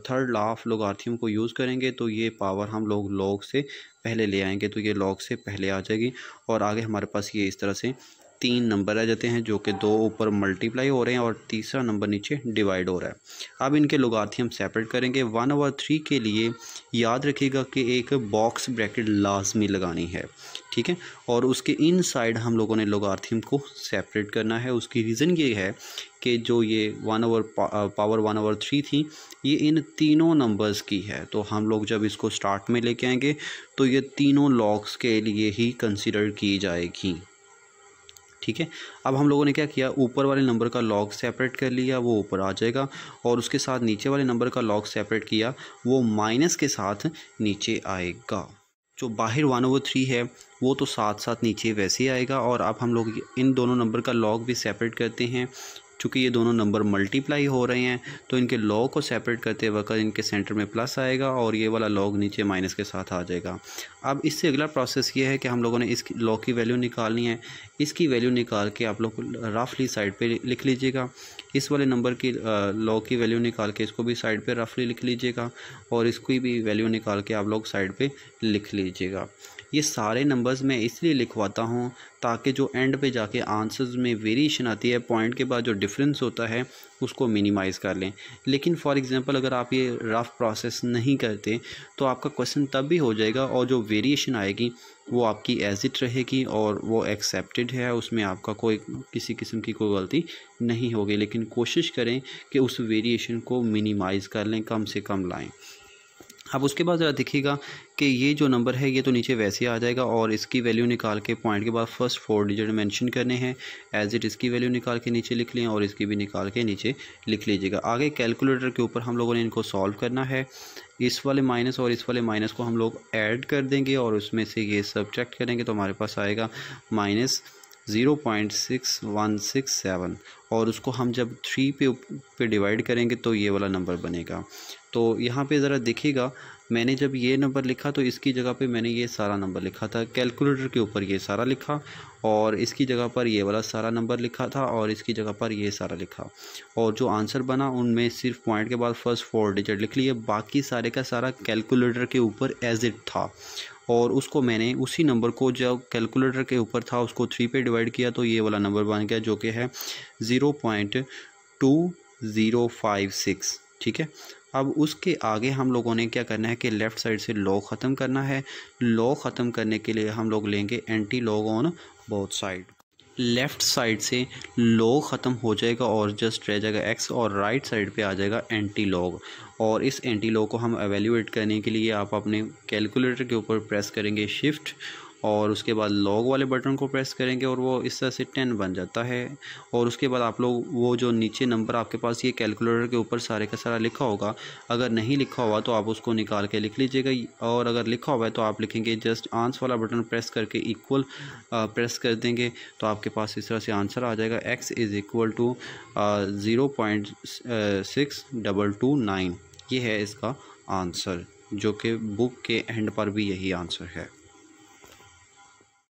थर्ड लॉ ऑफ लोगारिथम को यूज़ करेंगे, तो ये पावर हम लोग लॉग से पहले ले आएंगे, तो ये लॉग से पहले आ जाएगी, और आगे हमारे पास ये इस तरह से 3 नंबर आ जाते हैं जो कि 2 ऊपर मल्टीप्लाई हो रहे हैं और तीसरा नंबर नीचे डिवाइड हो रहा है। अब इनके लोगारिथम सेपरेट करेंगे। 1/3 के लिए याद रखिएगा कि एक बॉक्स ब्रैकेट लाजमी लगानी है, ठीक है, और उसके इनसाइड हम लोगों ने लोगारिथम को सेपरेट करना है। उसकी रीज़न ये है कि जो ये पावर 1/3 थी ये इन तीनों नंबर्स की है। तो हम लोग जब इसको स्टार्ट में लेके आएंगे तो ये तीनों लॉग्स के लिए ही कंसिडर की जाएगी, ठीक है। अब हम लोगों ने क्या किया, ऊपर वाले नंबर का लॉग सेपरेट कर लिया, वो ऊपर आ जाएगा, और उसके साथ नीचे वाले नंबर का लॉग सेपरेट किया, वो माइनस के साथ नीचे आएगा। जो बाहर 1/3 है वो तो साथ साथ नीचे वैसे ही आएगा। और अब हम लोग इन दोनों नंबर का लॉग भी सेपरेट करते हैं। चूँकि ये दोनों नंबर मल्टीप्लाई हो रहे हैं तो इनके लॉग को सेपरेट करते वक्त इनके सेंटर में प्लस आएगा और ये वाला लॉग नीचे माइनस के साथ आ जाएगा। अब इससे अगला प्रोसेस ये है कि हम लोगों ने इस लॉग की वैल्यू निकालनी है। इसकी वैल्यू निकाल के आप लोग रफली साइड पे लिख लीजिएगा। इस वाले नंबर की लॉग की वैल्यू निकाल के इसको भी साइड पे रफली लिख लीजिएगा, और इसकी भी वैल्यू निकाल के आप लोग साइड पे लिख लीजिएगा। ये सारे नंबर्स मैं इसलिए लिखवाता हूँ ताकि जो एंड पे जाके आंसर्स में वेरिएशन आती है, पॉइंट के बाद जो डिफरेंस होता है उसको मिनिमाइज़ कर लें। लेकिन फॉर एग्जांपल अगर आप ये रफ़ प्रोसेस नहीं करते तो आपका क्वेश्चन तब भी हो जाएगा और जो वेरिएशन आएगी वो आपकी एज इट रहेगी और वो एक्सेप्टेड है, उसमें आपका कोई किसी किस्म की कोई गलती नहीं होगी। लेकिन कोशिश करें कि उस वेरिएशन को मिनिमाइज़ कर लें, कम से कम लाएँ। अब उसके बाद ज़रा देखिएगा कि ये जो नंबर है ये तो नीचे वैसे आ जाएगा, और इसकी वैल्यू निकाल के पॉइंट के बाद फर्स्ट 4 डिजिट मेंशन करने हैं। एज इट इसकी वैल्यू निकाल के नीचे लिख लें और इसकी भी निकाल के नीचे लिख लीजिएगा। आगे कैलकुलेटर के ऊपर हम लोगों ने इनको सॉल्व करना है। इस वाले माइनस और इस वाले माइनस को हम लोग ऐड कर देंगे और उसमें से ये सब्ट्रैक्ट करेंगे तो हमारे पास आएगा -0.6167, और उसको हम जब 3 पे डिवाइड करेंगे तो ये वाला नंबर बनेगा। तो यहाँ पे ज़रा देखिएगा, मैंने जब ये नंबर लिखा तो इसकी जगह पे मैंने ये सारा नंबर लिखा था, कैलकुलेटर के ऊपर ये सारा लिखा, और इसकी जगह पर ये वाला सारा नंबर लिखा था, और इसकी जगह पर ये सारा लिखा, और जो आंसर बना उनमें सिर्फ पॉइंट के बाद फर्स्ट 4 डिजिट लिख लिए, बाकी सारे का सारा कैलकुलेटर के ऊपर एज इट था। और उसको मैंने उसी नंबर को जो कैलकुलेटर के ऊपर था उसको 3 पे डिवाइड किया तो ये वाला नंबर बन गया जो कि है 0.2056, ठीक है। अब उसके आगे हम लोगों ने क्या करना है कि लेफ़्ट साइड से लॉग ख़त्म करना है। लॉग ख़त्म करने के लिए हम लोग लेंगे anti log on both side. Left side से लॉग ख़त्म हो जाएगा और जस्ट रह जाएगा x, और राइट साइड पे आ जाएगा एंटी लॉग। और इस एंटी लॉग को हम एवेल्यूएट करने के लिए आप अपने कैलकुलेटर के ऊपर प्रेस करेंगे शिफ्ट, और उसके बाद लॉग वाले बटन को प्रेस करेंगे और वो इस तरह से 10 बन जाता है। और उसके बाद आप लोग वो जो नीचे नंबर आपके पास ये कैलकुलेटर के ऊपर सारे का सारा लिखा होगा, अगर नहीं लिखा हुआ तो आप उसको निकाल के लिख लीजिएगा, और अगर लिखा हुआ है तो आप लिखेंगे जस्ट आंसर वाला बटन प्रेस करके इक्वल प्रेस कर देंगे तो आपके पास इस तरह से आंसर आ जाएगा x इज़ इक्वल टू 0.6229। ये है इसका आंसर, जो कि बुक के एंड पर भी यही आंसर है।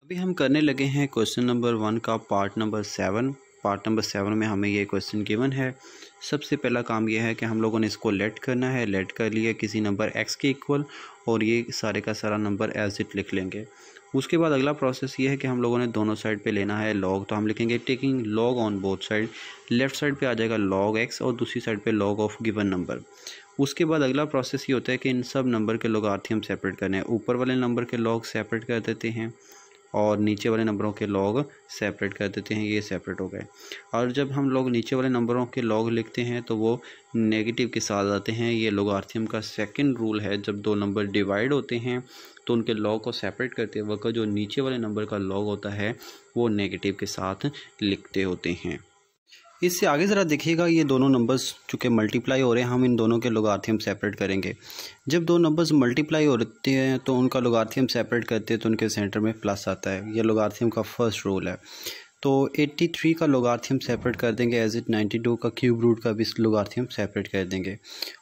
अभी हम करने लगे हैं क्वेश्चन नंबर 1 का पार्ट नंबर 7। पार्ट नंबर 7 में हमें ये क्वेश्चन गिवन है। सबसे पहला काम यह है कि हम लोगों ने इसको लेट करना है। लेट कर लिया किसी नंबर x के इक्वल और ये सारे का सारा नंबर एज इट लिख लेंगे। उसके बाद अगला प्रोसेस ये है कि हम लोगों ने दोनों साइड पे लेना है लॉग, तो हम लिखेंगे taking log on both side. Left side पे आ जाएगा लॉग x और दूसरी साइड पे लॉग ऑफ गिवन नंबर। उसके बाद अगला प्रोसेस ये होता है कि इन सब नंबर के लोगारिथम सेपरेट करने हैं। ऊपर वाले नंबर के लॉग सेपरेट कर देते हैं और नीचे वाले नंबरों के लॉग सेपरेट कर देते हैं, ये सेपरेट हो गए। और जब हम लोग नीचे वाले नंबरों के लॉग लिखते हैं तो वो नेगेटिव के साथ आते हैं। ये लोगारिथम का सेकंड रूल है। जब दो नंबर डिवाइड होते हैं तो उनके लॉग को सेपरेट करते वक्त जो नीचे वाले नंबर का लॉग होता है वो नेगेटिव के साथ लिखते होते हैं। इससे आगे ज़रा देखिएगा, ये दोनों नंबर्स चूँकि मल्टीप्लाई हो रहे हैं, हम इन दोनों के लोगारिथम सेपरेट करेंगे। जब दो नंबर्स मल्टीप्लाई होते हैं तो उनका लोगारिथम सेपरेट करते हैं तो उनके सेंटर में प्लस आता है। ये लोगारिथम का फर्स्ट रूल है। तो 83 का लोगारिथम सेपरेट कर देंगे एज इट 92 का क्यूब रूट का भी लोगारिथम सेपरेट कर देंगे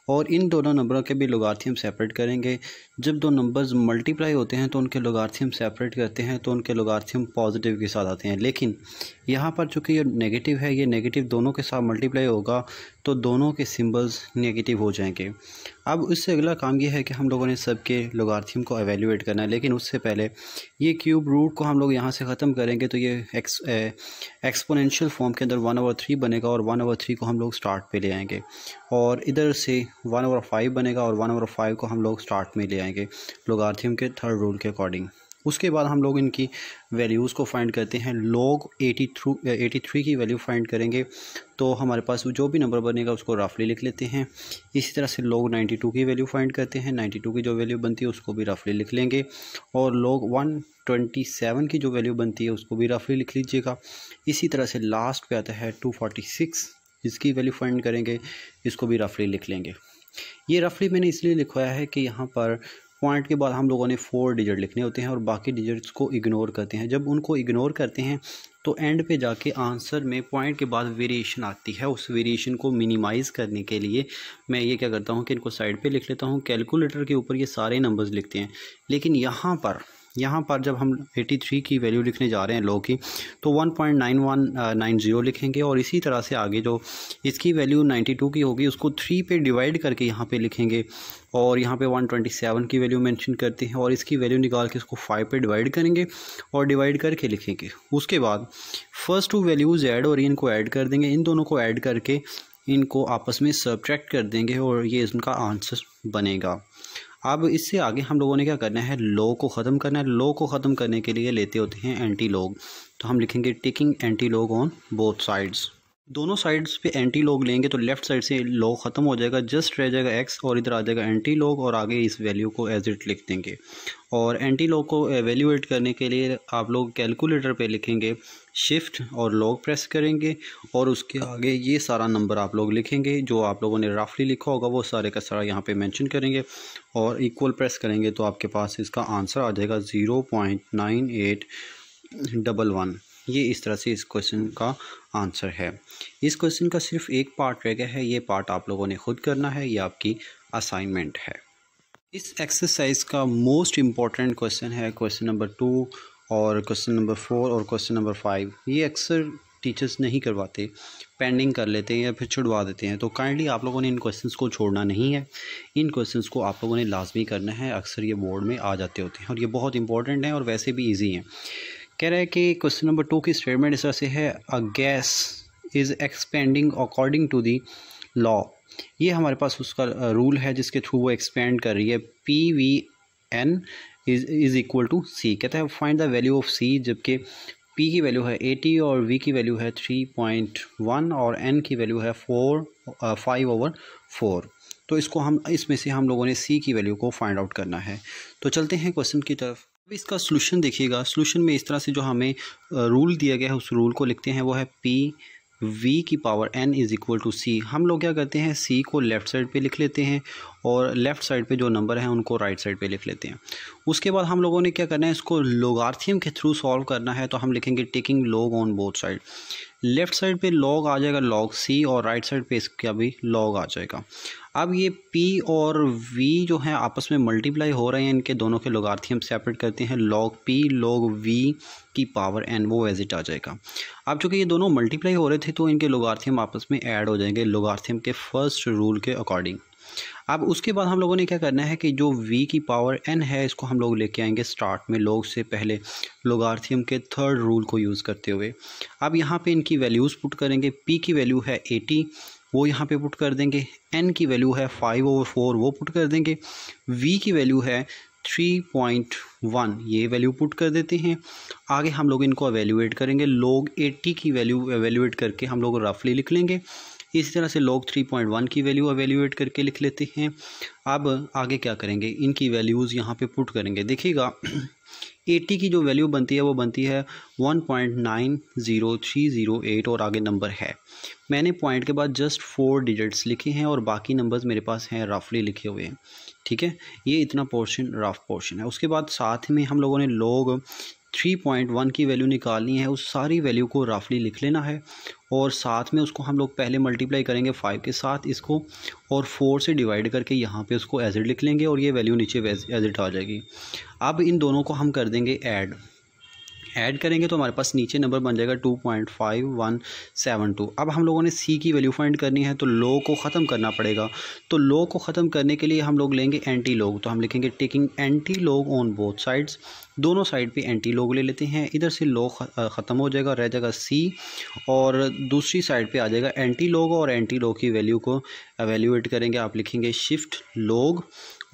और इन दोनों नंबरों के भी लोगारिथम सेपरेट करेंगे। जब दो नंबर्स मल्टीप्लाई होते हैं तो उनके लोगारिथम सेपरेट करते हैं तो उनके लोगारिथम पॉजिटिव के साथ आते हैं। लेकिन यहाँ पर चूँकि ये नेगेटिव है, ये नेगेटिव दोनों के साथ मल्टीप्लाई होगा तो दोनों के सिंबल्स नेगेटिव हो जाएंगे। अब इससे अगला काम ये है कि हम लोगों ने सबके लोगारिथम को एवेल्यूएट करना है। लेकिन उससे पहले ये क्यूब रूट को हम लोग यहाँ से ख़त्म करेंगे तो ये एक्सपोनेंशियल फॉर्म के अंदर 1/3 बनेगा और 1/3 को हम लोग स्टार्ट पे ले आएंगे और इधर से 1/5 बनेगा और 1/5 को हम लोग स्टार्ट में ले आएंगे लोगारिथम के थर्ड रूल के अकॉर्डिंग। उसके बाद हम लोग इनकी वैल्यूज़ को फाइंड करते हैं। लॉग 83 की वैल्यू फाइंड करेंगे तो हमारे पास जो भी नंबर बनेगा उसको रफली लिख लेते हैं। इसी तरह से लॉग 92 की वैल्यू फाइंड करते हैं। 92 की जो वैल्यू बनती है उसको भी रफली लिख लेंगे और लॉग 127 की जो वैल्यू बनती है उसको भी रफली लिख लीजिएगा। इसी तरह से लास्ट पे आता है 246, इसकी वैल्यू फाइंड करेंगे, इसको भी रफली लिख लेंगे। ये रफली मैंने इसलिए लिखवाया है कि यहाँ पर पॉइंट के बाद हम लोगों ने 4 डिजिट लिखने होते हैं और बाकी डिजिट्स को इग्नोर करते हैं। जब उनको इग्नोर करते हैं तो एंड पे जाके आंसर में पॉइंट के बाद वेरिएशन आती है। उस वेरिएशन को मिनिमाइज़ करने के लिए मैं ये क्या करता हूँ कि इनको साइड पे लिख लेता हूँ। कैलकुलेटर के ऊपर ये सारे नंबर्स लिखते हैं, लेकिन यहाँ पर जब हम 83 की वैल्यू लिखने जा रहे हैं लॉग की तो 1.9190 लिखेंगे और इसी तरह से आगे जो इसकी वैल्यू 92 की होगी उसको 3 पे डिवाइड करके यहाँ पे लिखेंगे और यहाँ पे 127 की वैल्यू मेंशन करते हैं और इसकी वैल्यू निकाल के इसको 5 पे डिवाइड करेंगे और डिवाइड करके लिखेंगे। उसके बाद फर्स्ट टू वैल्यूज़ ऐड और इनको ऐड कर देंगे। इन दोनों को ऐड करके इनको आपस में सब्ट्रैक्ट कर देंगे और ये इनका आंसर बनेगा। अब इससे आगे हम लोगों ने क्या करना है, लॉग को ख़त्म करना है। लॉग को ख़त्म करने के लिए लेते होते हैं एंटी लॉग, तो हम लिखेंगे taking anti log on both sides. दोनों साइड्स पे एंटी लॉग लेंगे तो लेफ़्ट साइड से लॉग ख़त्म हो जाएगा, जस्ट रह जाएगा x और इधर आ जाएगा एंटी लॉग और आगे इस वैल्यू को एज इट लिख देंगे। और एंटी लॉग को एवेल्यूएट करने के लिए आप लोग कैलकुलेटर पे लिखेंगे शिफ्ट और लॉग प्रेस करेंगे और उसके आगे ये सारा नंबर आप लोग लिखेंगे जो आप लोगों ने रफली लिखा होगा वो सारे का सारा यहाँ पे मेंशन करेंगे और इक्वल प्रेस करेंगे तो आपके पास इसका आंसर आ जाएगा 0.9811। ये इस तरह से इस क्वेश्चन का आंसर है। इस क्वेश्चन का सिर्फ एक पार्ट रह गया है, ये पार्ट आप लोगों ने खुद करना है, ये आपकी असाइनमेंट है। इस एक्सरसाइज का मोस्ट इम्पॉर्टेंट क्वेश्चन है क्वेश्चन नंबर 2 और क्वेश्चन नंबर 4 और क्वेश्चन नंबर 5। ये अक्सर टीचर्स नहीं करवाते, पेंडिंग कर लेते हैं या फिर छुड़वा देते हैं, तो काइंडली आप लोगों ने इन क्वेश्चंस को छोड़ना नहीं है। इन क्वेश्चंस को आप लोगों ने लाजमी करना है। अक्सर ये बोर्ड में आ जाते होते हैं और ये बहुत इंपॉर्टेंट हैं और वैसे भी ईजी हैं। कह रहा है कि क्वेश्चन नंबर 2 की स्टेटमेंट इस तरह से है, a gas is expanding according to the law. ये हमारे पास उसका रूल है जिसके थ्रू वो एक्सपेंड कर रही है। PVN is equal to C। कहता है find the value of C, जबकि P की वैल्यू है 80 और V की वैल्यू है 3.1 और N की वैल्यू है 5/4। तो इसमें से हम लोगों ने C की वैल्यू को फाइंड आउट करना है। तो चलते हैं क्वेश्चन की तरफ। अब इसका सॉल्यूशन देखिएगा। सॉल्यूशन में इस तरह से जो हमें रूल दिया गया है उस रूल को लिखते हैं, वो है PV की power N is equal to C। हम लोग क्या करते हैं, C को लेफ़्ट साइड पे लिख लेते हैं और लेफ़्ट साइड पे जो नंबर हैं उनको राइट साइड पे लिख लेते हैं। उसके बाद हम लोगों ने क्या करना है, इसको लोगारिथम के थ्रू सॉल्व करना है, तो हम लिखेंगे taking log on both side. Left side पे लॉग आ जाएगा log C और राइट साइड पे इसका भी log आ जाएगा। अब ये P और V जो हैं आपस में मल्टीप्लाई हो रहे हैं, इनके दोनों के लोगारिथम सेपरेट करते हैं। log P log V की पावर n वो एज इट आ जाएगा। अब चूँकि ये दोनों मल्टीप्लाई हो रहे थे तो इनके लोगारिथम आपस में ऐड हो जाएंगे लोगारिथम के फर्स्ट रूल के अकॉर्डिंग। अब उसके बाद हम लोगों ने क्या करना है कि जो v की पावर n है इसको हम लोग लेके आएंगे स्टार्ट में log से पहले लोगारिथम के थर्ड रूल को यूज़ करते हुए। अब यहाँ पे इनकी वैल्यूज़ पुट करेंगे। p की वैल्यू है 80 वो यहाँ पे पुट कर देंगे, n की वैल्यू है 5/4 वो पुट कर देंगे, v की वैल्यू है 3.1 ये वैल्यू पुट कर देते हैं। आगे हम लोग इनको एवेल्यूएट करेंगे। log 80 की वैल्यू एवेल्यूएट करके हम लोग रफली लिख लेंगे। इसी तरह से log 3.1 की वैल्यू एवेल्यूएट करके लिख लेते हैं। अब आगे क्या करेंगे, इनकी वैल्यूज़ यहाँ पे पुट करेंगे। देखिएगा 80 की जो वैल्यू बनती है वो बनती है 1.90308 और आगे नंबर है। मैंने पॉइंट के बाद जस्ट 4 डिजिट्स लिखे हैं और बाकी नंबर्स मेरे पास हैं रफली लिखे हुए हैं। ठीक है, ये इतना पोर्शन रफ पोर्शन है। उसके बाद साथ में हम लोगों ने log 3.1 की वैल्यू निकालनी है। उस सारी वैल्यू को रफली लिख लेना है और साथ में उसको हम लोग पहले मल्टीप्लाई करेंगे 5 के साथ इसको और 4 से डिवाइड करके यहाँ पे उसको एज इट लिख लेंगे और ये वैल्यू नीचे एज इट आ जाएगी। अब इन दोनों को हम कर देंगे ऐड करेंगे तो हमारे पास नीचे नंबर बन जाएगा 2.5172। अब हम लोगों ने c की वैल्यू फाइंड करनी है तो log को ख़त्म करना पड़ेगा। तो log को ख़त्म करने के लिए हम लोग लेंगे एंटी log। तो हम लिखेंगे taking anti log on both sides, दोनों साइड पे एंटी log ले लेते हैं। इधर से log ख़त्म हो जाएगा, रह जाएगा c और दूसरी साइड पे आ जाएगा एंटी log और एंटी log की वैल्यू को एवेल्यूएट करेंगे। आप लिखेंगे शिफ्ट log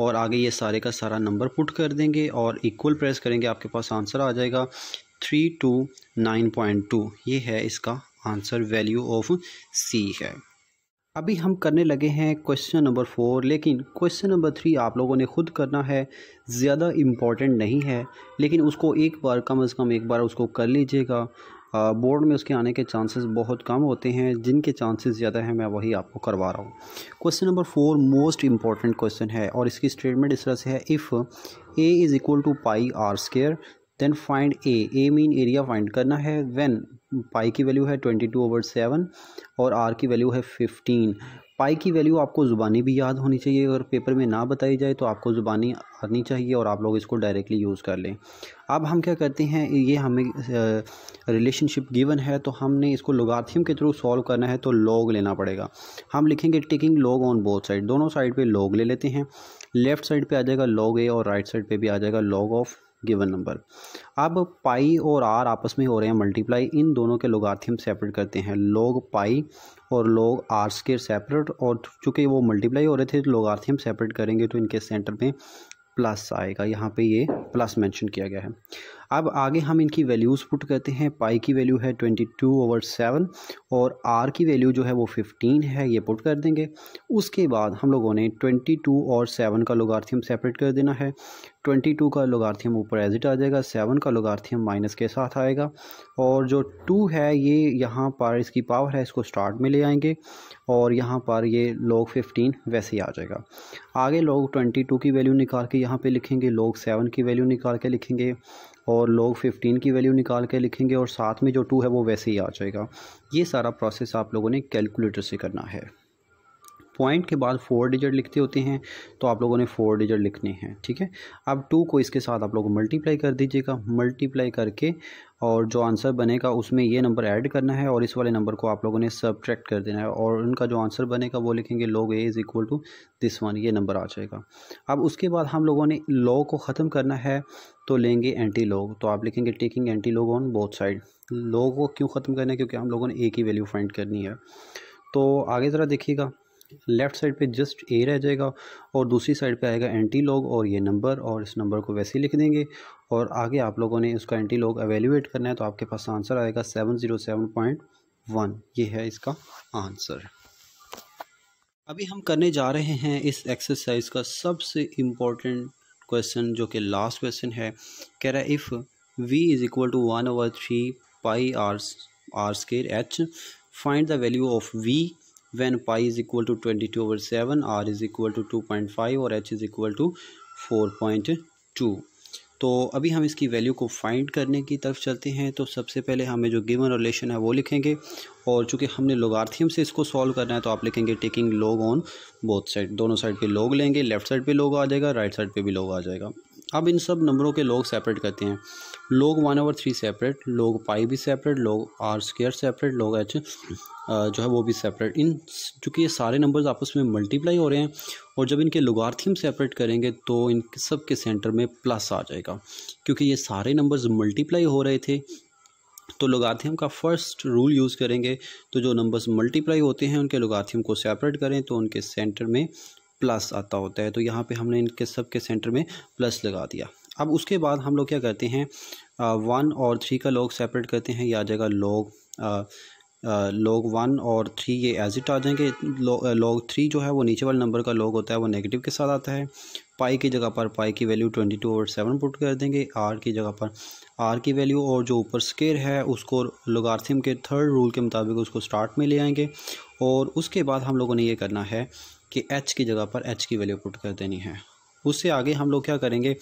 और आगे ये सारे का सारा नंबर पुट कर देंगे और इक्वल प्रेस करेंगे, आपके पास आंसर आ जाएगा 329.2। ये है इसका आंसर, वैल्यू ऑफ C है। अभी हम करने लगे हैं क्वेश्चन नंबर 4, लेकिन क्वेश्चन नंबर 3 आप लोगों ने खुद करना है, ज़्यादा इम्पॉर्टेंट नहीं है लेकिन उसको एक बार कम से कम एक बार उसको कर लीजिएगा। बोर्ड में उसके आने के चांसेस बहुत कम होते हैं, जिनके चांसेस ज़्यादा हैं मैं वही आपको करवा रहा हूँ। Question number 4 most important question है और इसकी स्टेटमेंट इस तरह से है, if a is equal to pi r square then find a mean area find करना है। व्हेन पाई की वैल्यू है 22/7 और आर की वैल्यू है 15। पाई की वैल्यू आपको ज़ुबानी भी याद होनी चाहिए, अगर पेपर में ना बताई जाए तो आपको ज़ुबानी आनी चाहिए और आप लोग इसको डायरेक्टली यूज़ कर लें। अब हम क्या करते हैं, ये हमें रिलेशनशिप गिवन है तो हमने इसको लोगारिथम के थ्रू सॉल्व करना है तो log लेना पड़ेगा। हम लिखेंगे taking log on both side, दोनों साइड पे log ले लेते हैं। लेफ़्ट साइड पे आ जाएगा log a और राइट साइड पे भी आ जाएगा log ऑफ गिवन नंबर। अब पाई और आर आपस में हो रहे हैं मल्टीप्लाई, इन दोनों के लोगारिथम सेपरेट करते हैं, log पाई और log आर स्क्वायर सेपरेट, और चूँकि वो मल्टीप्लाई हो रहे थे तो लोगारिथम सेपरेट करेंगे तो इनके सेंटर में प्लस आएगा, यहाँ पे ये प्लस मेंशन किया गया है। अब आगे हम इनकी वैल्यूज़ पुट करते हैं। पाई की वैल्यू है 22/7 और आर की वैल्यू जो है वो 15 है, ये पुट कर देंगे। उसके बाद हम लोगों ने 22 और 7 का लोगारिथम सेपरेट कर देना है। 22 का लोगारिथम ऊपर एज इट आ जाएगा, 7 का लोगारिथम माइनस के साथ आएगा और जो 2 है ये यहाँ पर इसकी पावर है, इसको स्टार्ट में ले आएंगे और यहाँ पर ये log 15 वैसे ही आ जाएगा। आगे log 22 की वैल्यू निकाल के यहाँ पे लिखेंगे, log 7 की वैल्यू निकाल के लिखेंगे और log 15 की वैल्यू निकाल के लिखेंगे और साथ में जो 2 है वो वैसे ही आ जाएगा। ये सारा प्रोसेस आप लोगों ने कैलकुलेटर से करना है। पॉइंट के बाद 4 डिजिट लिखते होते हैं तो आप लोगों ने 4 डिजिट लिखने हैं, ठीक है। अब 2 को इसके साथ आप लोग मल्टीप्लाई कर दीजिएगा, मल्टीप्लाई करके और जो आंसर बनेगा उसमें ये नंबर ऐड करना है और इस वाले नंबर को आप लोगों ने सब्ट्रैक्ट कर देना है और उनका जो आंसर बनेगा वो लिखेंगे log a is equal to this one, ये नंबर आ जाएगा। अब उसके बाद हम लोगों ने log को ख़त्म करना है तो लेंगे एंटी log, तो आप लिखेंगे taking anti log on both side. log को क्यों ख़त्म करना है, क्योंकि हम लोगों ने a की वैल्यू फाइंड करनी है। तो आगे ज़रा देखिएगा, लेफ़्ट साइड पे जस्ट a रह जाएगा और दूसरी साइड पे आएगा एंटी log और ये नंबर, और इस नंबर को वैसे ही लिख देंगे और आगे आप लोगों ने उसका एंटी log एवेल्यूएट करना है तो आपके पास आंसर आएगा 707.1। ये है इसका आंसर। अभी हम करने जा रहे हैं इस एक्सरसाइज का सबसे इम्पोर्टेंट क्वेश्चन जो कि लास्ट क्वेश्चन है। कह रहा है if v is equal to 1/3 pi r square h, find the value of v when pi is equal to 22/7, r is equal to 2.5 और h is equal to 4.2। तो अभी हम इसकी वैल्यू को फाइंड करने की तरफ चलते हैं। तो सबसे पहले हमें जो गिवन रिलेशन है वो लिखेंगे और चूँकि हमने लोगारिथम से इसको सॉल्व करना है तो आप लिखेंगे taking log on both side, दोनों साइड पे log लेंगे, लेफ़्ट साइड पे log आ जाएगा, राइट साइड पे भी log आ जाएगा। अब इन सब नंबरों के लॉग सेपरेट करते हैं। log 1/3 सेपरेट, log पाई भी separate, log r square separate, log h जो है वो भी सेपरेट। इन चूँकि ये सारे नंबर्स आपस में मल्टीप्लाई हो रहे हैं और जब इनके लोगारिथम सेपरेट करेंगे तो इन सब के सेंटर में प्लस आ जाएगा। क्योंकि ये सारे नंबर्स मल्टीप्लाई हो रहे थे तो लोगारिथम का फर्स्ट रूल यूज़ करेंगे। तो जो नंबर्स मल्टीप्लाई होते हैं उनके लोगारिथम को सेपरेट करें तो उनके सेंटर में प्लस आता होता है। तो यहाँ पे हमने इनके सब के सेंटर में प्लस लगा दिया। अब उसके बाद हम लोग क्या करते हैं, 1 और 3 का लॉग सेपरेट करते हैं। या आ जाएगा log 1 और 3 ये एज इट आ जाएंगे। log 3 जो है वो नीचे वाले नंबर का लॉग होता है, वो नेगेटिव के साथ आता है। पाई की जगह पर पाई की वैल्यू 22/7 पुट कर देंगे। आर की जगह पर आर की वैल्यू और जो ऊपर स्क्वायर है उसको लोगारिथम के थर्ड रूल के मुताबिक उसको स्टार्ट में ले आएंगे। और उसके बाद हम लोगों ने ये करना है कि एच की जगह पर एच की वैल्यू पुट कर देनी है। उससे आगे हम लोग क्या करेंगे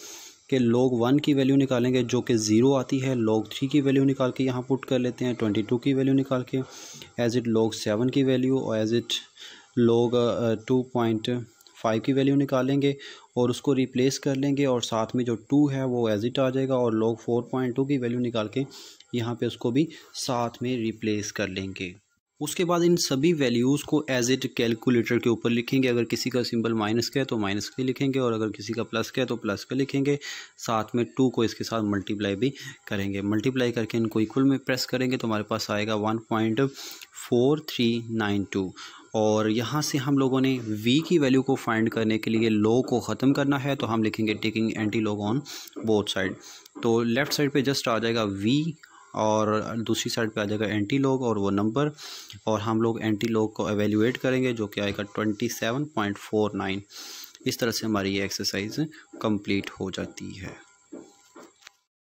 कि log 1 की वैल्यू निकालेंगे जो कि 0 आती है। log 3 की वैल्यू निकाल के यहाँ पुट कर लेते हैं, 22 की वैल्यू निकाल के, एज इट log 7 की वैल्यू और एज इट log 2.5 की वैल्यू निकालेंगे और उसको रिप्लेस कर लेंगे और साथ में जो 2 है वो एज इट आ जाएगा। और log 4.2 की वैल्यू निकाल के यहाँ पे उसको भी साथ में रिप्लेस कर लेंगे। उसके बाद इन सभी वैल्यूज़ को एज इट कैलकुलेटर के ऊपर लिखेंगे। अगर किसी का सिंबल माइनस का है तो माइनस का लिखेंगे और अगर किसी का प्लस का है तो प्लस का लिखेंगे। साथ में 2 को इसके साथ मल्टीप्लाई भी करेंगे। मल्टीप्लाई करके इनको इक्वल में प्रेस करेंगे तो हमारे पास आएगा 1.4392। और यहाँ से हम लोगों ने v की वैल्यू को फाइंड करने के लिए log को ख़त्म करना है तो हम लिखेंगे taking anti log on both side. तो लेफ़्ट साइड पे जस्ट आ जाएगा v और दूसरी साइड पे आ जाएगा एंटी लॉग और वो नंबर, और हम लोग एंटी लॉग को एवेल्यूएट करेंगे जो कि आएगा 27.49। इस तरह से हमारी ये एक्सरसाइज कंप्लीट हो जाती है।